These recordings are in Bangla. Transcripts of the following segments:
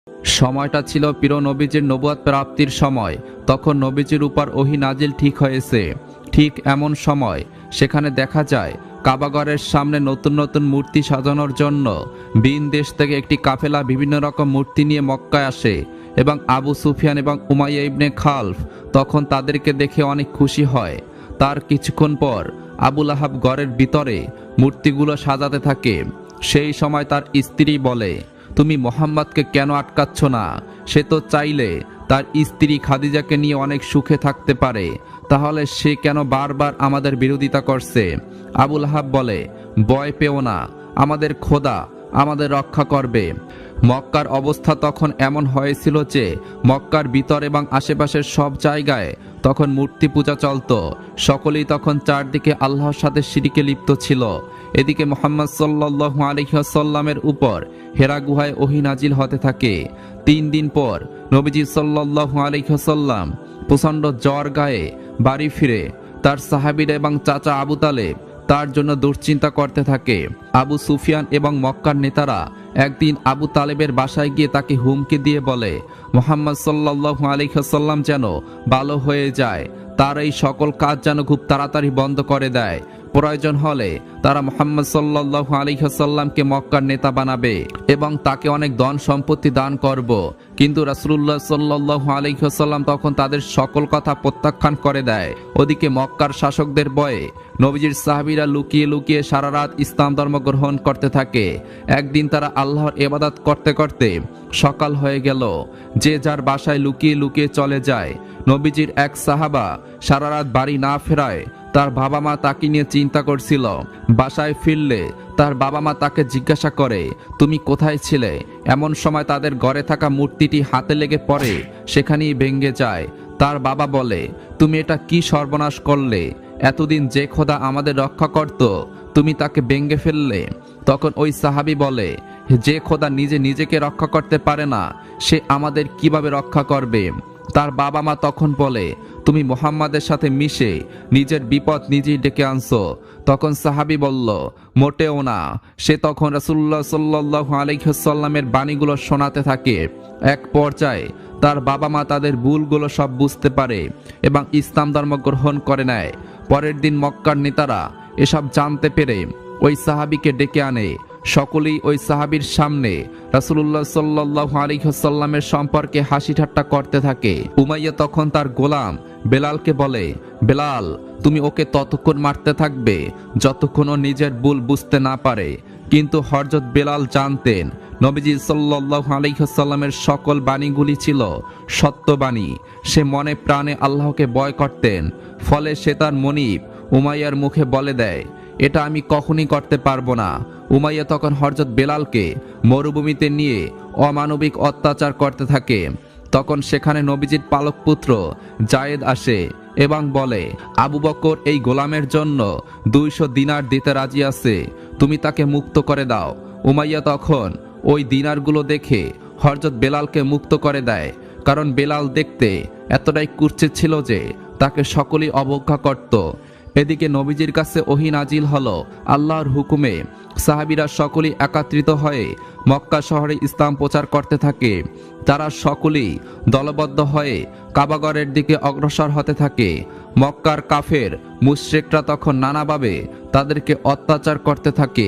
সময়টা ছিল প্রিয় নবীজির নবুয়ত প্রাপ্তির সময়। তখন নবীজির উপর ওহী নাজিল ঠিক হয়েছে। ঠিক এমন সময় সেখানে দেখা যায় কাবাগরের সামনে নতুন নতুন মূর্তি সাজানোর জন্য ভিন দেশ থেকে একটি কাফেলা বিভিন্ন রকম মূর্তি নিয়ে মক্কায় আসে এবং আবু সুফিয়ান এবং উমাইয়া ইবনে খালফ তখন তাদেরকে দেখে অনেক খুশি হয়। তার কিছুক্ষণ পর আবু লাহাব ঘরের ভিতরে মূর্তিগুলো সাজাতে থাকে। সেই সময় তার স্ত্রী বলে, তুমি মোহাম্মদকে কেন আটকাচ্ছ না? সে তো চাইলে তার স্ত্রী খাদিজাকে নিয়ে অনেক সুখে থাকতে পারে, তাহলে সে কেন বারবার আমাদের বিরোধিতা করছে? আবু লাহাব বলে, ভয় পেও না, আমাদের খোদা আমাদের রক্ষা করবে। মক্কার অবস্থা তখন এমন হয়েছিল যে মক্কার ভিতর এবং আশেপাশের সব জায়গায় তখন মূর্তি পূজা চলত। সকলেই তখন চারদিকে আল্লাহর সাথে শিরকে লিপ্ত ছিল। এদিকে মুহাম্মদ সাল্লাল্লাহু আলাইহি ওয়াসাল্লামের উপর হেরা গুহায় ওহী নাজিল হতে থাকে। 3 দিন পর নবীজি সাল্লাল্লাহু আলাইহি ওয়াসাল্লাম প্রচণ্ড জ্বর গায়ে বাড়ি ফিরে তার সাহাবীরা এবং চাচা আবু তালেব তার জন্য দুশ্চিন্তা করতে থাকে। আবু সুফিয়ান এবং মক্কার নেতারা একদিন আবু তালেবের বাসায় গিয়ে তাকে হুমকি দিয়ে বলে, মুহাম্মদ সাল্লাল্লাহু আলাইহি ওয়াসাল্লাম যেন ভালো হয়ে যায়, তার এই সকল কাজ যেন খুব তাড়াতাড়ি বন্ধ করে দেয়। প্রয়োজন হলে তারা মুহাম্মদ সাল্লাল্লাহু আলাইহি ওয়াসাল্লামকে মক্কার নেতা বানাবে এবং তাকে অনেক ধন সম্পত্তি দান করব। কিন্তু রাসূলুল্লাহ সাল্লাল্লাহু আলাইহি ওয়াসাল্লাম তখন তাদের সকল কথা প্রত্যাখ্যান করে দেয়। ওদিকে মক্কার শাসকদের ভয়ে নবীজির সাহাবীরা লুকিয়ে লুকিয়ে সারা রাত ইসলাম ধর্ম গ্রহণ করতে থাকে। একদিন তারা আল্লাহর ইবাদত করতে করতে সকাল হয়ে গেল। যে যার বাসায় লুকিয়ে লুকিয়ে চলে যায়। নবীজির এক সাহাবা সারা রাত বাড়ি না ফেরায় তার বাবা মা তাকে নিয়ে চিন্তা করছিল। বাসায় ফিরলে তার বাবা মা তাকে জিজ্ঞাসা করে, তুমি কোথায় ছিলে? এমন সময় তাদের ঘরে থাকা মূর্তিটি হাতে লেগে পড়ে সেখানেই ভেঙে যায়। তার বাবা বলে, তুমি এটা কি সর্বনাশ করলে? এতদিন যে খোদা আমাদের রক্ষা করত তুমি তাকে ভেঙে ফেললে। তখন ওই সাহাবী বলে, যে খোদা নিজে নিজেকে রক্ষা করতে পারে না সে আমাদের কিভাবে রক্ষা করবে? তার বাবা মা তখন বলে, তুমি মুহাম্মাদের সাথে মিশে নিজের বিপদ নিজেই ডেকে আনছো। তখন সাহাবী বলল, মোটেও না। সে তখন রাসূলুল্লাহ সাল্লাল্লাহু আলাইহি ওয়াসাল্লামের বাণীগুলো শোনাতে থাকে। এক পর্যায়ে তার বাবা মা তাদের ভুলগুলো সব বুঝতে পারে এবং ইসলাম ধর্ম গ্রহণ করে নেয়। পরের দিন মক্কার নেতারা এসব জানতে পেরে ওই সাহাবীকে ডেকে আনে। সকলেই ওই সাহাবীর সামনে রাসূলুল্লাহ সাল্লাল্লাহু আলাইহি ওয়াসাল্লামের সম্পর্কে হাসি ঠাট্টা করতে থাকে। উমাইয়া তখন তার গোলাম বেলালকে বলে, বেলাল, তুমি ওকে ততক্ষণ মারতে থাকবে যতক্ষণ ও নিজের ভুল বুঝতে না পারে। কিন্তু হযরত বেলাল জানতেন নবীজি সাল্লাল্লাহু আলাইহি ওয়াসাল্লামের সকল বাণীগুলি ছিল সত্যবাণী। সে মনে প্রাণে আল্লাহকে ভয় করতেন। ফলে সে তার মনিব উমাইয়ার মুখে বলে দেয়, এটা আমি কখনই করতে পারবো না। উমাইয়া তখন হযরত বেলালকে মরুভূমিতে নিয়ে অমানবিক অত্যাচার করতে থাকে। তখন সেখানে নবীজির পালক পুত্র জায়েদ আসে এবং বলে, আবু বকর এই গোলামের জন্য 200 দিনার দিতে রাজি আছে, তুমি তাকে মুক্ত করে দাও। উমাইয়া তখন ওই দিনারগুলো দেখে হযরত বেলালকে মুক্ত করে দেয়, কারণ বেলাল দেখতে এতটাই কুৎসিত ছিল যে তাকে সকলেই অবজ্ঞা করত। এদিকে নবীজির কাছে ওহী নাজিল হলো আল্লাহর হুকুমে। সাহাবীরা সকলেই একত্রিত হয়ে মক্কা শহরে ইসলাম প্রচার করতে থাকে। তারা সকলেই দলবদ্ধ হয়ে কাবাগরের দিকে অগ্রসর হতে থাকে। মক্কার কাফের মুশরিকরা তখন নানাভাবে তাদেরকে অত্যাচার করতে থাকে।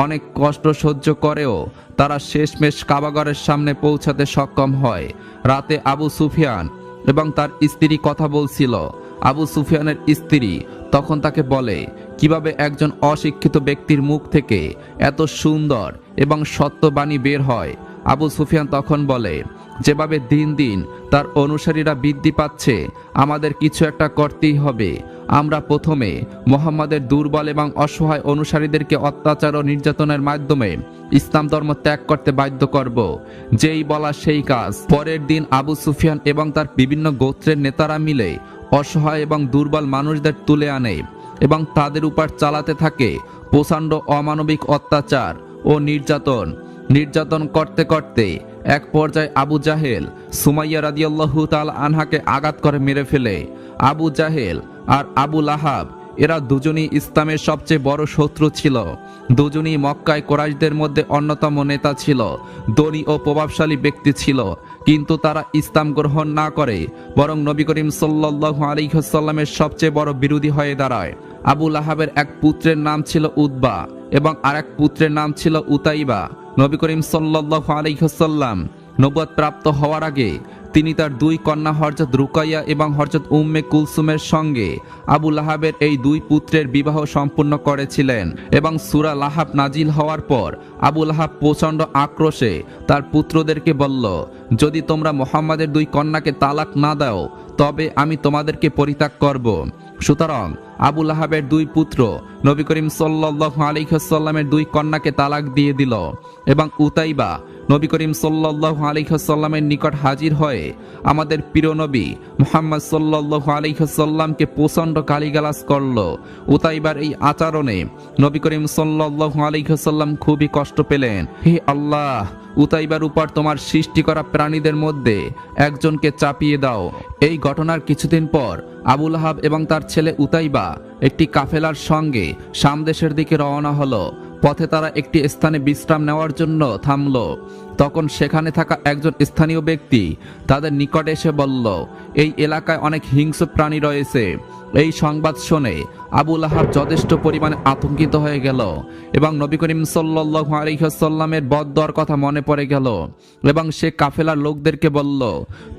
অনেক কষ্ট সহ্য করেও তারা শেষমেশ কাবাগরের সামনে পৌঁছাতে সক্ষম হয়। রাতে আবু সুফিয়ান এবং তার স্ত্রী কথা বলছিল। আবু সুফিয়ানের স্ত্রী তখন তাকে বলে, কিভাবে একজন অশিক্ষিত ব্যক্তির মুখ থেকে এত সুন্দর এবং সত্যবাণী বের হয়? আবু সুফিয়ান তখন বলে, যেভাবে দিন দিন তার অনুসারীরা বৃদ্ধি পাচ্ছে আমাদের কিছু একটা করতেই হবে। আমরা প্রথমে মুহাম্মাদের দুর্বল এবং অসহায় অনুসারীদেরকে অত্যাচার ও নির্যাতনের মাধ্যমে ইসলাম ধর্ম ত্যাগ করতে বাধ্য করব। যেই বলা সেই কাজ। পরের দিন আবু সুফিয়ান এবং তার বিভিন্ন গোত্রের নেতারা মিলে অসহায় এবং দুর্বল মানুষদের তুলে আনে এবং তাদের উপর চালাতে থাকে প্রচণ্ড অমানবিক অত্যাচার ও নির্যাতন করতে করতে এক পর্যায়ে আবু জাহেল সুমাইয়া রাদিয়াল্লাহু তাআলা আনহাকে আঘাত করে মেরে ফেলে। আবু জাহেল আর আবু লাহাব এরা দুজনই ইসলামের সবচেয়ে বড় শত্রু ছিল। দুজনই মক্কায় কোরাইশদের মধ্যে অন্যতম নেতা ছিল, ধনী ও প্রভাবশালী ব্যক্তি ছিল। কিন্তু তারা ইসলাম গ্রহণ না করে বরং নবী করিম সাল্লাল্লাহু আলাইহি ওয়াসাল্লামের সবচেয়ে বড় বিরোধী হয়ে দাঁড়ায়। আবু লাহাবের এক পুত্রের নাম ছিল উতবা এবং আরেক পুত্রের নাম ছিল উতাইবা। নবী করিম সাল্লাল্লাহু আলাইহি ওয়াসাল্লাম নবুয়ত প্রাপ্ত হওয়ার আগে তিনি তার দুই কন্যা হযরত রুকাইয়া এবং হযরত উম্মে কুলসুমের সঙ্গে আবু লাহাবের এই দুই পুত্রের বিবাহ সম্পূর্ণ করেছিলেন। এবং সূরা লাহাব নাজিল হওয়ার পর আবু লাহাব প্রচণ্ড আক্রোশে তার পুত্রদেরকে বলল, যদি তোমরা মুহাম্মাদের দুই কন্যাকে তালাক না দাও তবে আমি তোমাদেরকে পরিত্যাগ করব। সুতরাং আবু লাহাবের দুই পুত্র নবী করিম সাল্লাল্লাহু আলাইহি ওয়াসাল্লামের দুই কন্যাকে তালাক দিয়ে দিল এবং উতাইবা নবী করিম সাল্লাল্লাহু আলাইহি ওয়াসাল্লামের নিকট হাজির হয়ে আমাদের প্রিয় নবী মুহাম্মদ সাল্লাল্লাহু আলাইহি ওয়াসাল্লামকে প্রচণ্ড গালিগালাজ করল। উতাইবার এই আচরণে নবী করিম সাল্লাল্লাহু আলাইহি ওয়াসাল্লাম খুবই কষ্ট পেলেন। হে আল্লাহ, উতাইবার উপর তোমার সৃষ্টি করা প্রাণীদের মধ্যে একজনকে চাপিয়ে দাও। এই ঘটনার কিছুদিন পর আবু লাহাব এবং তার ছেলে উতাইবা একটি কাফেলার সঙ্গে শাম দেশের দিকে রওনা হলো। পথে তারা একটি স্থানে বিশ্রাম নেওয়ার জন্য থামল। তখন সেখানে থাকা একজন স্থানীয় ব্যক্তি তাদের নিকটে এসে বলল, এই এলাকায় অনেক হিংস্র প্রাণী রয়েছে। এই সংবাদ শুনে আবু লাহাব যথেষ্ট পরিমাণে আতঙ্কিত হয়ে গেল এবং নবী করিম সাল্লাল্লাহু আলাইহি ওয়াসাল্লামের বদদোয়ার কথা মনে পড়ে গেল এবং সে কাফেলার লোকদেরকে বলল,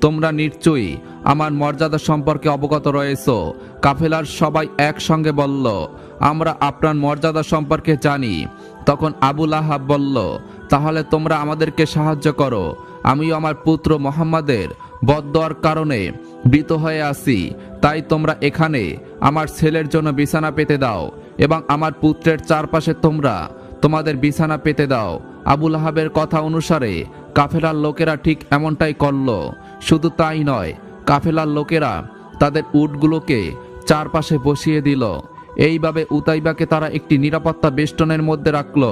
তোমরা নিশ্চয়ই আমার মর্যাদা সম্পর্কে অবগত রয়েছো। কাফেলার সবাই একসঙ্গে বলল, আমরা আপনার মর্যাদা সম্পর্কে জানি। তখন আবু লাহাব বলল, তাহলে তোমরা আমাদেরকে সাহায্য করো। আমিও আমার পুত্র মুহাম্মাদের বদদোয়ার কারণে ভীত হয়ে আছি, তাই তোমরা এখানে আমার ছেলের জন্য বিছানা পেতে দাও এবং আমার পুত্রের চারপাশে তোমরা তোমাদের বিছানা পেতে দাও। আবু লাহাবের কথা অনুসারে কাফেলার লোকেরা ঠিক এমনটাই করল। শুধু তাই নয়, কাফেলার লোকেরা তাদের উটগুলোকে চারপাশে বসিয়ে দিল। এইভাবে উতাইবাকে তারা একটি নিরাপত্তা বেষ্টনের মধ্যে রাখল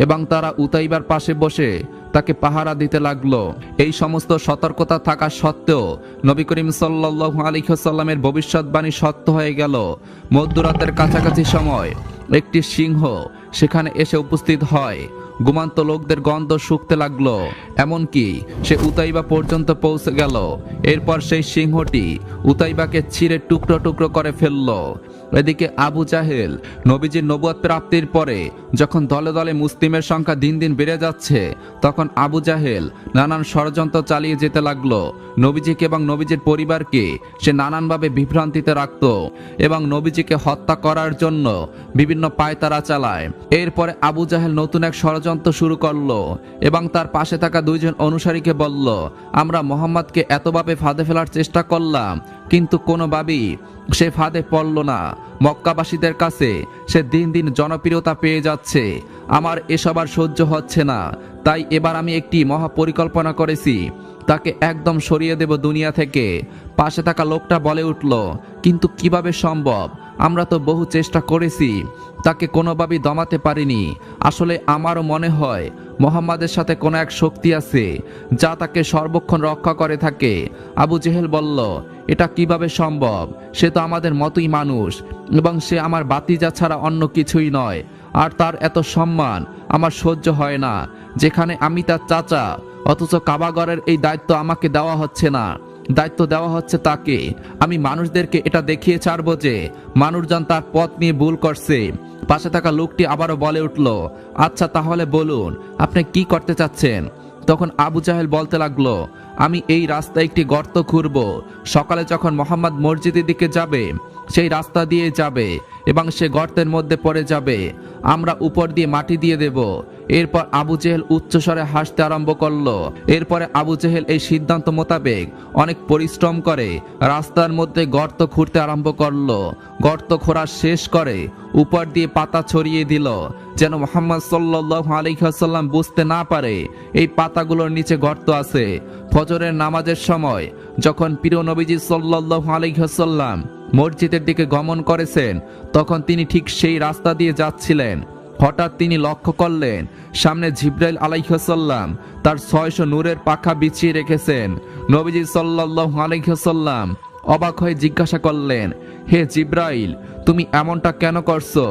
এবং তারা উতাইবার পাশে বসে তাকে পাহারা দিতে লাগলো। এই সমস্ত সতর্কতা থাকা সত্ত্বেও নবী করিম সাল্লাল্লাহু আলাইহি ওয়াসাল্লামের ভবিষ্যৎবাণী সত্য হয়ে গেল। মধ্যরাতের কাছাকাছি সময় একটি সিংহ সেখানে এসে উপস্থিত হয়। ঘুমান্ত লোকদের গন্ধ শুকতে লাগলো, এমনকি সে উতাইবা পর্যন্ত পৌঁছে গেল। এরপর সেই সিংহটি উতাইবাকে ছিঁড়ে টুকরো টুকরো করে ফেলল। এদিকে আবু জাহেল নবীজির নবুয়ত প্রাপ্তির পরে যখন দলে দলে মুসলিমের সংখ্যা দিন দিন বেড়ে যাচ্ছে, তখন আবু জাহেল নানান ষড়যন্ত্র চালিয়ে যেতে লাগলো। নবীজিকে এবং নবীজির পরিবারকে সে নানানভাবে বিভ্রান্তিতে রাখত এবং নবীজিকে হত্যা করার জন্য বিভিন্ন পায়তারা চালায়। এরপরে আবু জাহেল নতুন এক ষড়যন্ত্র শুরু করলো এবং তার পাশে থাকা দুইজন অনুসারীকে বলল, আমরা মোহাম্মদকে এতভাবে ফাঁদে ফেলার চেষ্টা করলাম, কিন্তু কোনোভাবেই সে ফাঁদে পড়ল না। মক্কাবাসীদের কাছে সে দিন দিন জনপ্রিয়তা পেয়ে যাচ্ছে। আমার এসব আর সহ্য হচ্ছে না, তাই এবার আমি একটি মহা পরিকল্পনা করেছি, তাকে একদম সরিয়ে দেব দুনিয়া থেকে। পাশে থাকা লোকটা বলে উঠল, কিন্তু কিভাবে সম্ভব? আমরা তো বহু চেষ্টা করেছি, তাকে কোনোভাবেই দমাতে পারিনি। আসলে আমারও মনে হয় মোহাম্মদের সাথে কোনো এক শক্তি আছে যা তাকে সর্বক্ষণ রক্ষা করে থাকে। আবু জেহেল বলল, এটা কিভাবে সম্ভব? সে তো আমাদের মতোই মানুষ এবং সে আমার বাতিজা ছাড়া অন্য কিছুই নয়। আর তার এত সম্মান আমার সহ্য হয় না, যেখানে আমি তার চাচা, অথচ কাবাগরের এই দায়িত্ব আমাকে দেওয়া হচ্ছে না, দায়িত্ব দেওয়া হচ্ছে তাকে। আমি মানুষদেরকে এটা দেখিয়ে ছাড়বো যে মানুষজন তার পথ নিয়ে ভুল করছে। পাশে থাকা লোকটি আবারও বলে উঠল, আচ্ছা তাহলে বলুন আপনি কি করতে চাচ্ছেন? তখন আবু জাহেল বলতে লাগলো, আমি এই রাস্তায় একটি গর্ত খুঁড়ব। সকালে যখন মোহাম্মদ মসজিদের দিকে যাবে সেই রাস্তা দিয়ে যাবে এবং সে গর্তের মধ্যে পড়ে যাবে। আমরা উপর দিয়ে মাটি দিয়ে দেব। এরপর আবু জেহেল উচ্চস্বরে হাসতে আরম্ভ করলো। এরপরে আবু জেহেল এই সিদ্ধান্ত মোতাবেক অনেক পরিশ্রম করে রাস্তার মধ্যে গর্ত খুঁড়তে আরম্ভ করলো। গর্ত খোঁড়া শেষ করে উপর দিয়ে পাতা ছড়িয়ে দিল, যেন মুহাম্মদ সাল্লাল্লাহু আলাইহি ওয়াসাল্লাম বুঝতে না পারে এই পাতাগুলোর নিচে গর্ত আছে। ফজরের নামাজের সময় যখন প্রিয় নবীজি সাল্লাল্লাহু আলাইহি ওয়াসাল্লাম মসজিদের দিকে গমন করেছেন, তখন তিনি ঠিক সেই রাস্তা দিয়ে যাচ্ছিলেন। হঠাৎ তিনি লক্ষ্য করলেন সামনে জিবরাইল আলাইহিস সালাম তার 600 নূরের পাখা বিছিয়ে রেখেছেন। নবীজি সাল্লাল্লাহু আলাইহি ওয়াসাল্লাম অবাক হয়ে জিজ্ঞাসা করলেন, হে জিব্রাইল, তুমি এমনটা কেন করছো?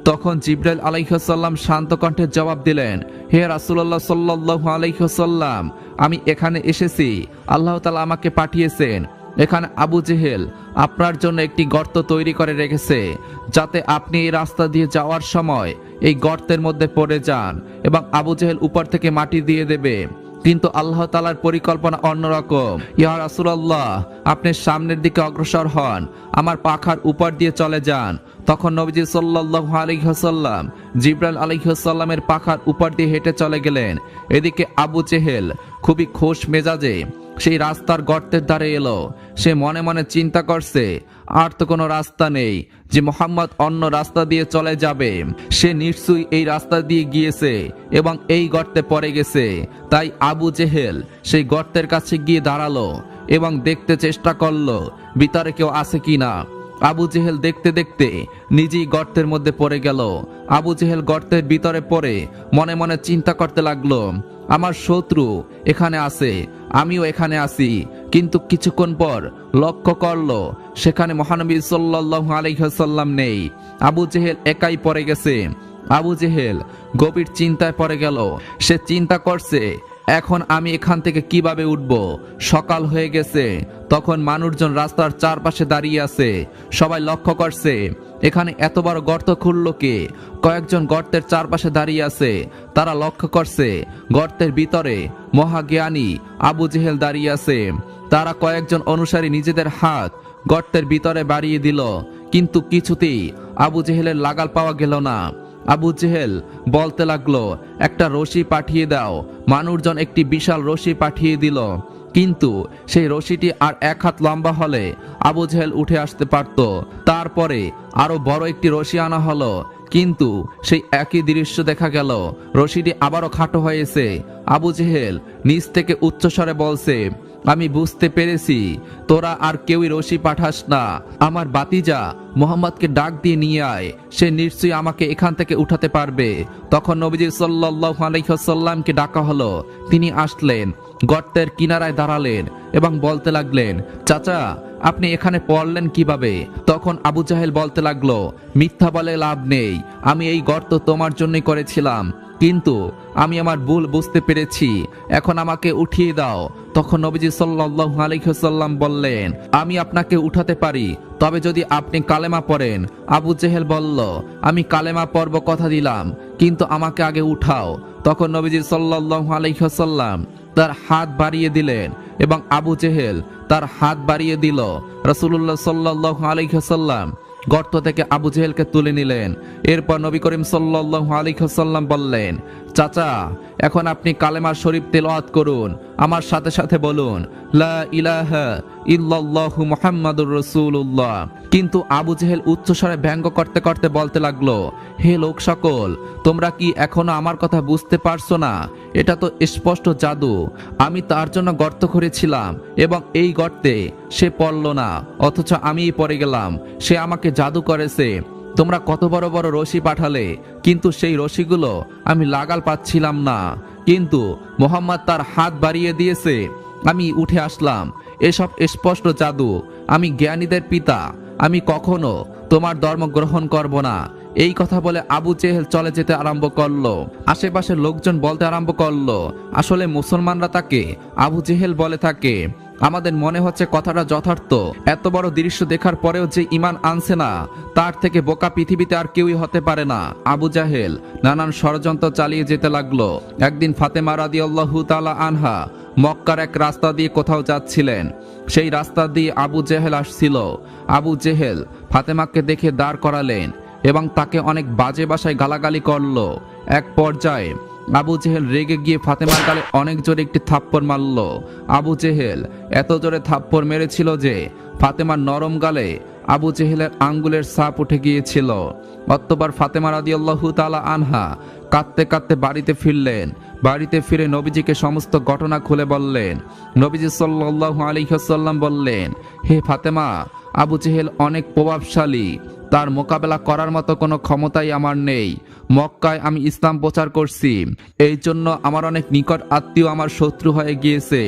তখন জিব্রাইল আলাইহিস সালাম শান্ত কণ্ঠে জবাব দিলেন, হে রাসূলুল্লাহ সাল্লাল্লাহু আলাইহি ওয়াসাল্লাম, আমি এখানে এসেছি, আল্লাহ তাআলা আমাকে পাঠিয়েছেন। এখানে আবু জেহেল আপনার জন্য একটি গর্ত তৈরি করে রেখেছে, যাতে আপনি এই রাস্তা দিয়ে যাওয়ার সময় এই গর্তের মধ্যে পড়ে যান এবং আবু জেহেল উপর থেকে মাটি দিয়ে দেবে। কিন্তু আল্লাহ তাআলার পরিকল্পনা অন্যরকম। ইয়া রাসূলুল্লাহ, আপনি সামনের দিকে অগ্রসর হন, আমার পাখার উপর দিয়ে চলে যান। তখন নবীজি সাল্লাল্লাহু আলাইহি ওয়াসাল্লাম জিবরাইল আলাইহিস সালামের পাখার উপর দিয়ে হেঁটে চলে গেলেন। এদিকে আবু জেহেল খুবই খোশ মেজাজে সেই রাস্তার গর্তের ধারে এলো। সে মনে মনে চিন্তা করছে, আর তো কোনো রাস্তা নেই যে মোহাম্মদ অন্য রাস্তা দিয়ে চলে যাবে। সে নিশ্চয়ই এই রাস্তা দিয়ে গিয়েছে এবং এই গর্তে পড়ে গেছে। তাই আবু জেহেল সেই গর্তের কাছে গিয়ে দাঁড়ালো এবং দেখতে চেষ্টা করলো ভিতরে কেউ আছে কিনা। আবু জেহেল দেখতে দেখতে নিজেই গর্তের মধ্যে পড়ে গেল। আবু জেহেল গর্তের ভিতরে পড়ে মনে মনে চিন্তা করতে লাগলো, আমার শত্রু এখানে আছে, আমিও এখানে আছি। কিন্তু কিছুক্ষণ পর লক্ষ্য করলো সেখানে মহানবী সাল্লাল্লাহু আলাইহি ওয়াসাল্লাম নেই। আবু জেহেল একাই পড়ে গেছে। আবু জেহেল গভীর চিন্তায় পড়ে গেল। সে চিন্তা করছে, এখন আমি এখান থেকে কিভাবে উঠব? সকাল হয়ে গেছে। তখন মানুষজন রাস্তার চারপাশে দাঁড়িয়ে আছে। সবাই লক্ষ্য করছে এখানে এত বড় গর্ত খুলল কে? কয়েকজন গর্তের চারপাশে দাঁড়িয়ে আছে। তারা লক্ষ্য করছে গর্তের ভিতরে মহাজ্ঞানী আবু জেহেল দাঁড়িয়ে আছে। তারা কয়েকজন অনুসারী নিজেদের হাত গর্তের ভিতরে বাড়িয়ে দিল, কিন্তু কিছুতেই আবু জেহেলের লাগাল পাওয়া গেল না। আবু জেহেল বলতে লাগলো, একটা রশি পাঠিয়ে দাও। মানুষজন একটি বিশাল রশি পাঠিয়ে দিল, কিন্তু সেই রশিটি আর 1 হাত লম্বা হলে আবু জেহেল উঠে আসতে পারত। তারপরে আরো বড় একটি রশি আনা হলো, কিন্তু সেই একই দৃশ্য দেখা গেল, রশিটি আবারও খাটো হয়েছে। আবু জেহেল নিচ থেকে উচ্চস্বরে বলছে, আমি বুঝতে পেরেছি, তোরা আর কেউই রশি পাঠাস না। আমার বাতিজা মোহাম্মদকে ডাক দিয়ে নিয়ে আয়, সে নিশ্চয়ই আমাকে এখান থেকে উঠাতে পারবে। তখন নবীজি সাল্লাল্লাহু আলাইহি ওয়াসাল্লামকে ডাকা হলো। তিনি আসলেন, গর্তের কিনারায় দাঁড়ালেন এবং বলতে লাগলেন, চাচা, আপনি এখানে পড়লেন কিভাবে? তখন আবু জাহেল বলতে লাগলো, মিথ্যা বলে লাভ নেই, আমি এই গর্ত তোমার জন্যই করেছিলাম, কিন্তু আমি আমার ভুল বুঝতে পেরেছি, এখন আমাকে উঠিয়ে দাও। তখন নবীজি সাল্লাল্লাহু আলাইহি ওয়াসাল্লাম বললেন, আমি আপনাকে উঠাতে পারি, তবে যদি আপনি কালেমা পড়েন। আবু জেহেল বলল, আমি কালেমা পড়ব, কথা দিলাম, কিন্তু আমাকে আগে উঠাও। তখন নবীজি সাল্লাল্লাহু আলাইহি ওয়াসাল্লাম তার হাত বাড়িয়ে দিলেন এবং আবু জেহেল তার হাত বাড়িয়ে দিল। রাসূলুল্লাহ সাল্লাল্লাহু আলাইহি ওয়াসাল্লাম গর্ত থেকে আবু জেহেলকে তুলে নিলেন। এরপর নবী করিম সাল্লাল্লাহু আলাইহি ওয়াসাল্লাম বললেন, চাচা, এখন আপনি কালেমা শরীফ তেলাওয়াত করুন, আমার সাথে সাথে বলুন, লা ইলাহা ইল্লাল্লাহু মুহাম্মাদুর রাসূলুল্লাহ। কিন্তু আবু জেহেল উচ্চস্বরে ব্যঙ্গ করতে করতে বলতে লাগলো, হে লোক সকল, তোমরা কি এখনো আমার কথা বুঝতে পারছো না? এটা তো স্পষ্ট জাদু। আমি তার জন্য গর্ত করেছিলাম এবং এই গর্তে সে পড়ল না, অথচ আমিই পড়ে গেলাম। সে আমাকে জাদু করেছে। তোমরা কত বড় বড় রশি পাঠালে, কিন্তু সেই রশিগুলো আমি লাগাল পাচ্ছিলাম না, কিন্তু মোহাম্মদ তার হাত বাড়িয়ে দিয়েছে, আমি উঠে আসলাম। এসব স্পষ্ট জাদু। আমি জ্ঞানীদের পিতা, আমি কখনো তোমার ধর্ম গ্রহণ করব না। এই কথা বলে আবু জেহেল চলে যেতে আরম্ভ করলো। আশেপাশের লোকজন বলতে আরম্ভ করলো, আসলে মুসলমানরা তাকে আবু জেহেল বলে থাকে। আমাদের মনে হচ্ছে কথাটা যথার্থ। এত বড় দৃশ্য দেখার পরেও যে ঈমান আনছে না, তার থেকে বোকা পৃথিবীতে আর কেউই হতে পারে না। আবু জাহেল নানান ষড়যন্ত্র চালিয়ে যেতে লাগলো। একদিন ফাতেমা রাদিয়াল্লাহু তাআলা আনহা মক্কার এক রাস্তা দিয়ে কোথাও যাচ্ছিলেন। সেই রাস্তা দিয়ে আবু জেহেল আসছিল। আবু জেহেল ফাতেমাকে দেখে দাঁড় করালেন এবং তাকে অনেক বাজে ভাষায় গালাগালি করলো। এক পর্যায়ে আবু জেহেল রেগে গিয়ে ফাতেমার গালে অনেক জোরে একটি থাপ্পড় মারল। আবু জেহেল এত জোরে থাপ্পড় মেরেছিল যে ফাতেমার নরম গালে আবু জেহেলের আঙ্গুলের ছাপ উঠে গিয়েছিল। অতঃপর ফাতেমা রাদিয়াল্লাহু তাআলা আনহা কাঁদতে কাঁদতে বাড়িতে ফিরলেন। বাড়িতে ফিরে নবীজিকে সমস্ত ঘটনা খুলে বললেন। নবীজি সাল্লাল্লাহু আলাইহি ওয়াসাল্লাম বললেন, হে ফাতেমা, আবু জেহেল অনেক প্রভাবশালী, তার মোকাবেলা করার মতো কোনো ক্ষমতাই আমার নেই। মক্কায় আমি ইসলাম প্রচার করছি, এই জন্য আমার অনেক নিকট আত্মীয় আমার শত্রু হয়ে গিয়েছে।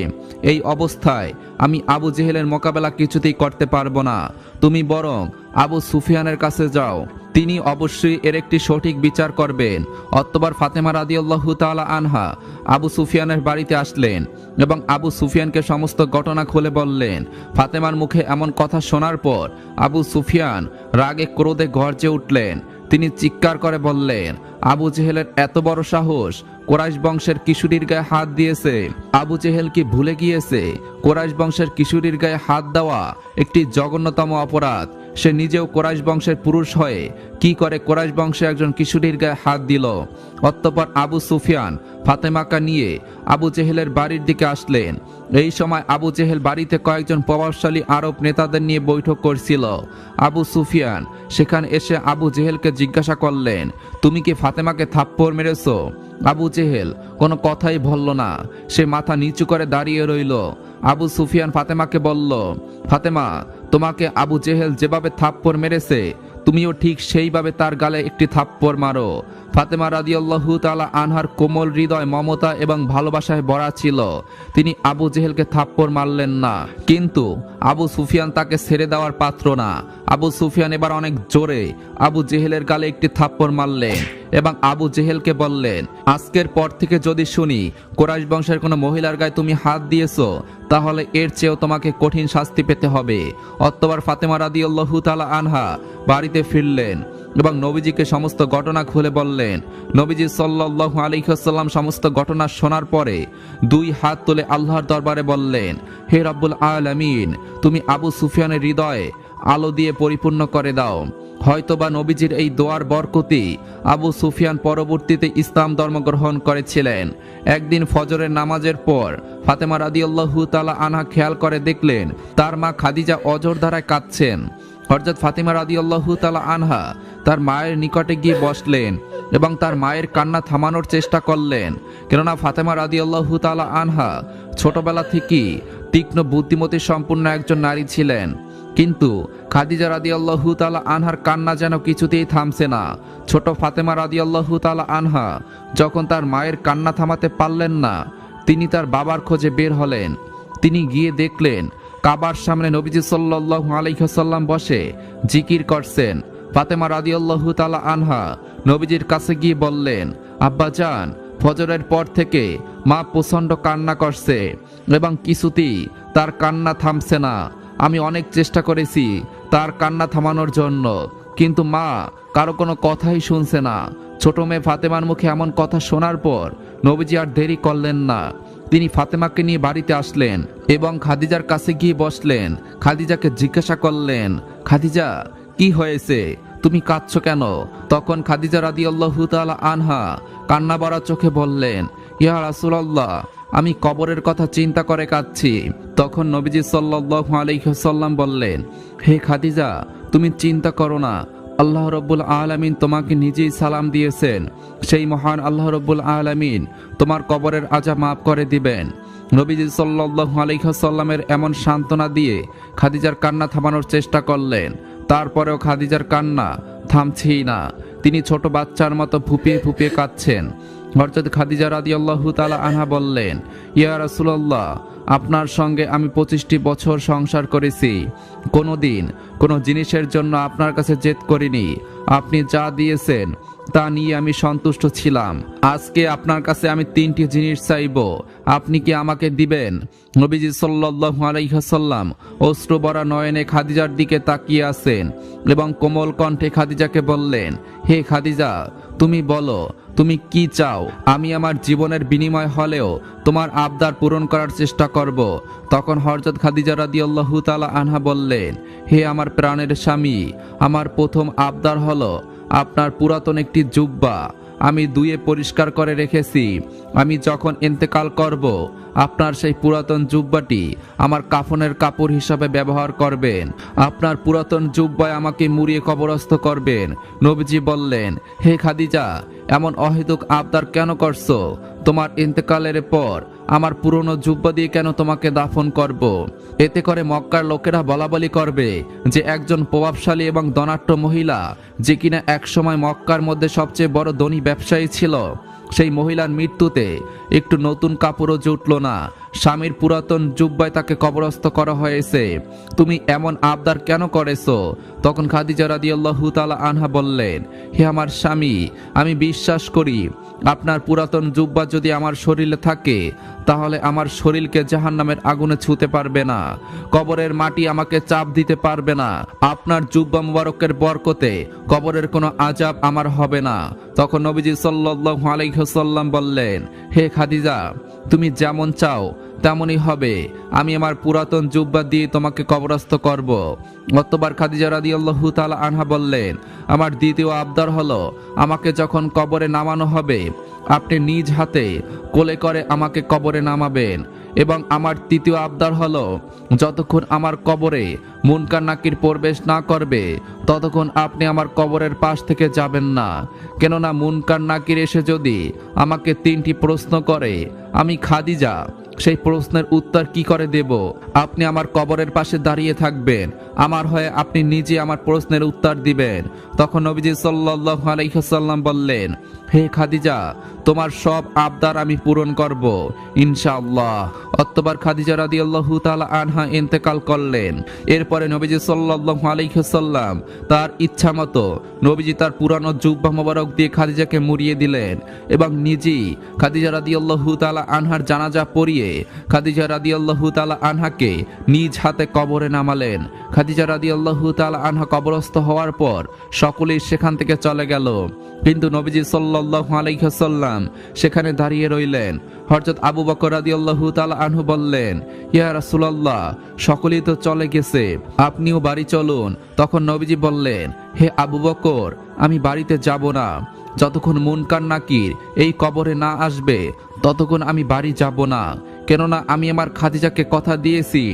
এই অবস্থায় আমি আবু জেহেলের মোকাবেলা কিছুতেই করতে পারবো না। তুমি বরং আবু সুফিয়ানের কাছে যাও, তিনি অবশ্যই এর একটি সঠিক বিচার করবেন। অতঃপর ফাতেমা রাদিয়াল্লাহু তাআলা আনহা আবু সুফিয়ানের বাড়িতে আসলেন এবং আবু সুফিয়ানকে সমস্ত ঘটনা খুলে বললেন। ফাতেমার মুখে এমন কথা শোনার পর আবু সুফিয়ান রাগে ক্রোধে গর্জে উঠলেন। তিনি চিৎকার করে বললেন, আবু জেহেলের এত বড় সাহস, কোরাইশ বংশের কিশোরীর গায়ে হাত দিয়েছে। আবু জেহেল কি ভুলে গিয়েছে কোরাইশ বংশের কিশোরীর গায়ে হাত দেওয়া একটি জঘন্যতম অপরাধ? সে নিজেও কোরাইশ বংশের পুরুষ হয়ে কি করে কোরাইশ বংশের একজন কিশোরীর গায়ে হাত দিল? অতঃপর আবু সুফিয়ান ফাতেমাকে নিয়ে আবু জেহেলের বাড়ির দিকে আসলেন। এই সময় আবু জেহেল বাড়িতে কয়েকজন প্রভাবশালী আরব নেতাদের নিয়ে বৈঠক করছিল। আবু সুফিয়ান সেখানে এসে আবু জেহেলকে জিজ্ঞাসা করলেন, তুমি কি ফাতেমাকে থাপ্পড় মেরেছো? আবু জেহেল কোনো কথাই বলল না, সে মাথা নিচু করে দাঁড়িয়ে রইল। আবু সুফিয়ান ফাতেমাকে বলল, ফাতেমা, তোমাকে আবু জেহেল যেভাবে থাপ্পড় মেরেছে তুমিও ঠিক সেইভাবে তার গালে একটি থাপ্পড় মারো। ফাতেমা রাদিয়াল্লাহু তাআলা আনহার কোমল হৃদয় মমতা এবং ভালোবাসায় ভরা ছিল। তিনি আবু জেহেলকে থাপ্পড় মারলেন না, কিন্তু আবু সুফিয়ান তাকে ছেড়ে দেওয়ার পাত্র না। আবু সুফিয়ান এবার অনেক জোরে আবু জেহেলের গালে একটি থাপ্পড় মারলেন এবং আবু জেহেলকে বললেন, আজকের পর থেকে যদি শুনি কোরাইশ বংশের কোনো মহিলার গায়ে তুমি হাত দিয়েছো, তাহলে এর চেয়েও তোমাকে কঠিন শাস্তি পেতে হবে। অতঃপর ফাতেমা রাদিয়াল্লাহু তাআলা আনহা বাড়িতে ফিরলেন এবং নবীজিকে সমস্ত ঘটনা খুলে বললেন। নবীজি সাল্লাল্লাহু আলাইহি ওয়াসাল্লাম সমস্ত ঘটনা শোনার পরে দুই হাত তুলে আল্লাহর দরবারে বললেন, হে রব্বুল আলামিন, তুমি আবু সুফিয়ানের হৃদয়ে আলো দিয়ে পরিপূর্ণ করে দাও। হয়তোবা নবীজির এই দোয়ার বরকতি আবু সুফিয়ান পরবর্তীতে ইসলাম ধর্ম গ্রহণ করেছিলেন। একদিন ফজরের নামাজের পর ফাতেমা রাদিয়াল্লাহু তাআলা আনহা খেয়াল করে দেখলেন তার মা খাদিজা অঝোর ধারায় কাঁদছেন। হযরত ফাতেমা রাদিয়াল্লাহু তাআলা আনহা তার মায়ের নিকটে গিয়ে বসলেন এবং তার মায়ের কান্না থামানোর চেষ্টা করলেন, কেননা ফাতেমা রাদিয়াল্লাহু তাআলা আনহা ছোটবেলা থেকেই তীক্ষ্ণ বুদ্ধিমতী সম্পন্ন একজন নারী ছিলেন। কিন্তু খাদিজা রাদিয়াল্লাহু তাআলা আনহার কান্না যেন কিছুতেই থামছে না। ছোট ফাতেমা রাদিয়াল্লাহু তাআলা আনহা যখন তার মায়ের কান্না থামাতে পারলেন না, তিনি তার বাবার খোঁজে বের হলেন। তিনি গিয়ে দেখলেন কাবার সামনে নবীজি সাল্লাল্লাহু আলাইহি ওয়াসাল্লাম বসে জিকির করছেন। ফাতেমা রাদিয়াল্লাহু তাআলা আনহা নবীজির কাছে গিয়ে বললেন, আব্বাজান, ফজরের পর থেকে মা প্রচণ্ড কান্না করছে এবং কিছুতেই তার কান্না থামছে না। আমি অনেক চেষ্টা করেছি তার কান্না থামানোর জন্য, কিন্তু মা কারো কোনো কথাই শুনছে না। ছোট মেয়ে ফাতেমার মুখে এমন কথা শোনার পর নবীজি আর দেরি করলেন না। তিনি ফাতেমাকে নিয়ে বাড়িতে আসলেন এবং খাদিজার কাছে গিয়ে বসলেন। খাদিজাকে জিজ্ঞাসা করলেন, খাদিজা, কি হয়েছে? তুমি কাঁদছো কেন? তখন খাদিজা রাদিয়াল্লাহু তাআলা আনহা কান্না ভরা চোখে বললেন, ইয়া রাসূলুল্লাহ, আমি কবরের কথা চিন্তা করে কাঁদছি। তখন নবীজি সাল্লাল্লাহু আলাইহি ওয়াসাল্লাম বললেন, হে খাদিজা, তুমি চিন্তা করো না, আল্লাহ রব্বুল আলামিন তোমাকে নিজেই সালাম দিয়েছেন। সেই মহান আল্লাহ রব্বুল আলামিন তোমার কবরের আযাব মাফ করে দিবেন। নবীজি সাল্লাল্লাহু আলাইহি ওয়াসাল্লামের এমন সান্ত্বনা দিয়ে খাদিজার কান্না থামানোর চেষ্টা করলেন। তারপরেও খাদিজার কান্না থামছেই না। তিনি ছোট বাচ্চার মতো ফুপিয়ে ফুপিয়ে কাঁদছেন। হযরত খাদিজা রাদিয়াল্লাহু তাআলা আনহা বললেন, ইয়া রাসূলুল্লাহ, আপনার সঙ্গে আমি 25টি বছর সংসার করেছি, কোনোদিন কোনো জিনিসের জন্য আপনার কাছে জেদ করিনি। আপনি যা দিয়েছেন তা নিয়ে আমি সন্তুষ্ট ছিলাম। আজকে আপনার কাছে আমি 3টি জিনিস চাইব, আপনি কি আমাকে দিবেন? নবীজি সাল্লাল্লাহু আলাইহি ওয়াসাল্লাম অশ্রু ভরা নয়নে খাদিজার দিকে তাকিয়ে আছেন এবং কোমল কণ্ঠে খাদিজাকে বললেন, হে খাদিজা, তুমি বলো তুমি কি চাও, আমি আমার জীবনের বিনিময় হলেও তোমার আবদার পূরণ করার চেষ্টা করব। তখন হযরত খাদিজা রাদিয়াল্লাহু তাআলা আনহা বললেন, হে আমার প্রাণের স্বামী, আমার প্রথম আবদার হলো আপনার পুরাতন একটি জুব্বা আমি ধুয়ে পরিষ্কার করে রেখেছি। আমি যখন ইন্তেকাল করব, আপনার সেই পুরাতন জুব্বাটি আমার কাফনের কাপড় হিসাবে ব্যবহার করবেন। আপনার পুরাতন জুব্বায় আমাকে মুড়িয়ে কবরস্থ করবেন। নবীজি বললেন, হে খাদিজা, এমন অহেতুক আবদার কেন করছো? তোমার ইন্তেকালের পর আমার পুরনো জুব্বা দিয়ে কেন তোমাকে দাফন করব? এতে করে মক্কার লোকেরা বলাবলি করবে যে একজন প্রভাবশালী এবং ধনাঢ্য মহিলা, যে কিনা একসময় মক্কার মধ্যে সবচেয়ে বড় ধনী ব্যবসায়ী ছিল, সেই মহিলার মৃত্যুতে একটু নতুন কাপড়ও জুটল না, স্বামীর পুরাতন জুব্বায় তাকে কবরস্থ করা হয়েছে। তুমি এমন আবদার কেন করেছো? তখন খাদিজা রাদিয়াল্লাহু তাআলা আনহা বললেন, হে আমার স্বামী, আমি বিশ্বাস করি আপনার পুরাতন জুব্বা যদি আমার শরীরে থাকে তাহলে আমার শরীরকে জাহান্নামের আগুনে ছুঁতে পারবে না, কবরের মাটি আমাকে চাপ দিতে পারবে না। আপনার জুব্বা মুবারকের বরকতে কবরের কোনো আযাব আমার হবে না। তখন নবীজি সাল্লাল্লাহু আলাইহি ওয়াসাল্লাম বললেন, হে খাদিজা, তুমি যেমন চাও তেমনই হবে। আমি আমার পুরাতন জুব্বা দিয়ে তোমাকে কবরস্থ করব। অতঃপর খাদিজা রাদিয়াল্লাহু তাআলা আনহা বললেন, আমার দ্বিতীয় আবদার হলো, আমাকে যখন কবরে নামানো হবে আপনি নিজ হাতে কোলে করে আমাকে কবরে নামাবেন। এবং আমার তৃতীয় আবদার হলো, যতক্ষণ আমার কবরে মুনকার নাকির প্রবেশ না করবে ততক্ষণ আপনি আমার কবরের পাশ থেকে যাবেন না। কেননা মুনকার নাকির এসে যদি আমাকে 3টি প্রশ্ন করে, আমি খাদিজা সেই প্রশ্নের উত্তর কি করে দেব? আপনি আমার কবরের পাশে দাঁড়িয়ে থাকবেন, আমার হয়ে আপনি নিজে আমার প্রশ্নের উত্তর দিবেন। তখন নবীজি সাল্লাল্লাহু আলাইহি ওয়াসাল্লাম বললেন, হে খাদিজা, তোমার সব আবদার আমি পূরণ করব ইনশাআল্লাহ। অতঃপর খাদিজা রাদিয়াল্লাহু তাআলা আনহা ইন্তেকাল করলেন। এরপরে নবীজি সাল্লাল্লাহু আলাইহি ওয়াসাল্লাম তার ইচ্ছামতো নবীজি তার পুরানো জুব্বা মোবারক দিয়ে খাদিজাকে মুড়িয়ে দিলেন এবং নিজেই খাদিজা রাদিয়াল্লাহু তাআলা আনহার জানাজা পড়িয়ে খাদিজা রাদিয়াল্লাহু তাআলা আনহাকে নিজ হাতে কবরে নামালেন। খাদিজা রাদিয়াল্লাহু তাআলা আনহা কবরস্থ হওয়ার পর সকলেই সেখান থেকে চলে গেল, কিন্তু নবীজি সাল্লাল্লাহু আলাইহি ওয়াসাল্লাম সেখানে দাঁড়িয়ে রইলেন। হযরত আবু বকর রাদিয়াল্লাহু তাআলা আনহু বললেন, ইয়া রাসূলুল্লাহ, সকলেই তো চলে গেছে, আপনিও বাড়ি চলুন। তখন নবীজি বললেন, হে আবু বকর, আমি বাড়িতে যাব না। যতক্ষণ মুনকার নাকির এই কবরে না আসবে ততক্ষণ আমি বাড়ি যাব না। কেননা আমি আমার খাদিজাকে কথা দিয়েছি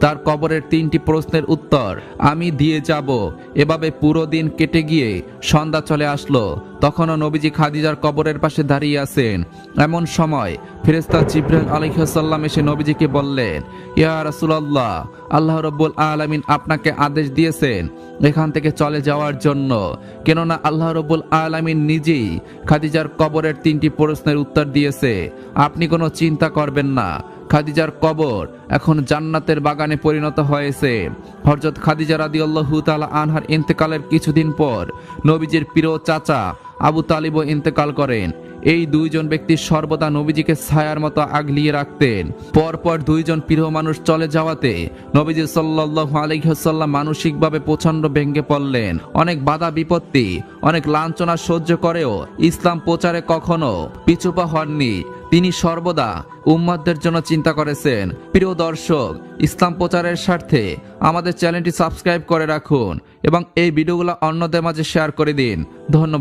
তার কবরের 3টি প্রশ্নের উত্তর আমি দিয়ে যাব। এভাবে পুরো দিন কেটে গিয়ে সন্ধ্যা চলে আসলো। তখনও নবীজি খাদিজার কবরের পাশে দাঁড়িয়ে আছেন। এমন সময় ফেরেশতা জিবরাইল আলাইহিস সালাম এসে নবীজিকে বললেন, ইয়া রাসূলুল্লাহ, আল্লাহ রাব্বুল আলামিন আপনাকে আদেশ দিয়েছেন এখান থেকে চলে যাওয়ার জন্য। কেননা আল্লাহ রাব্বুল আলামিন নিজেই খাদিজার কবরের 3টি প্রশ্নের উত্তর দিয়েছে। আপনি কোনো চিন্তা করবেন না, খাদিজার কবর এখন জান্নাতের বাগানে পরিণত হয়েছে। হযরত খাদিজা রাদিয়াল্লাহু তাআলা আনহার ইন্তেকালের কিছুদিন পর নবীজির প্রিয় চাচা আবু তালিবও ইন্তেকাল করেন। এই দুইজন ব্যক্তি সর্বদা নবীজিকে ছায়ার মতো আগলিয়ে রাখতেন। পরপর দুইজন প্রিয় মানুষ চলে যাওয়াতে নবীজি সাল্লাল্লাহু আলাইহি ওয়াসাল্লাম মানসিকভাবে প্রচন্ড ভেঙে পড়লেন। অনেক বাধা বিপত্তি, অনেক লাঞ্ছনা সহ্য করেও ইসলাম প্রচারে কখনো পিছুপা হননি। তিনি সর্বদা উম্মতদের জন্য চিন্তা করেছেন। প্রিয় দর্শক, ইসলাম প্রচারের স্বার্থে আমাদের চ্যানেলটি সাবস্ক্রাইব করে রাখুন এবং এই ভিডিওগুলো অন্যদের মাঝে শেয়ার করে দিন। ধন্যবাদ।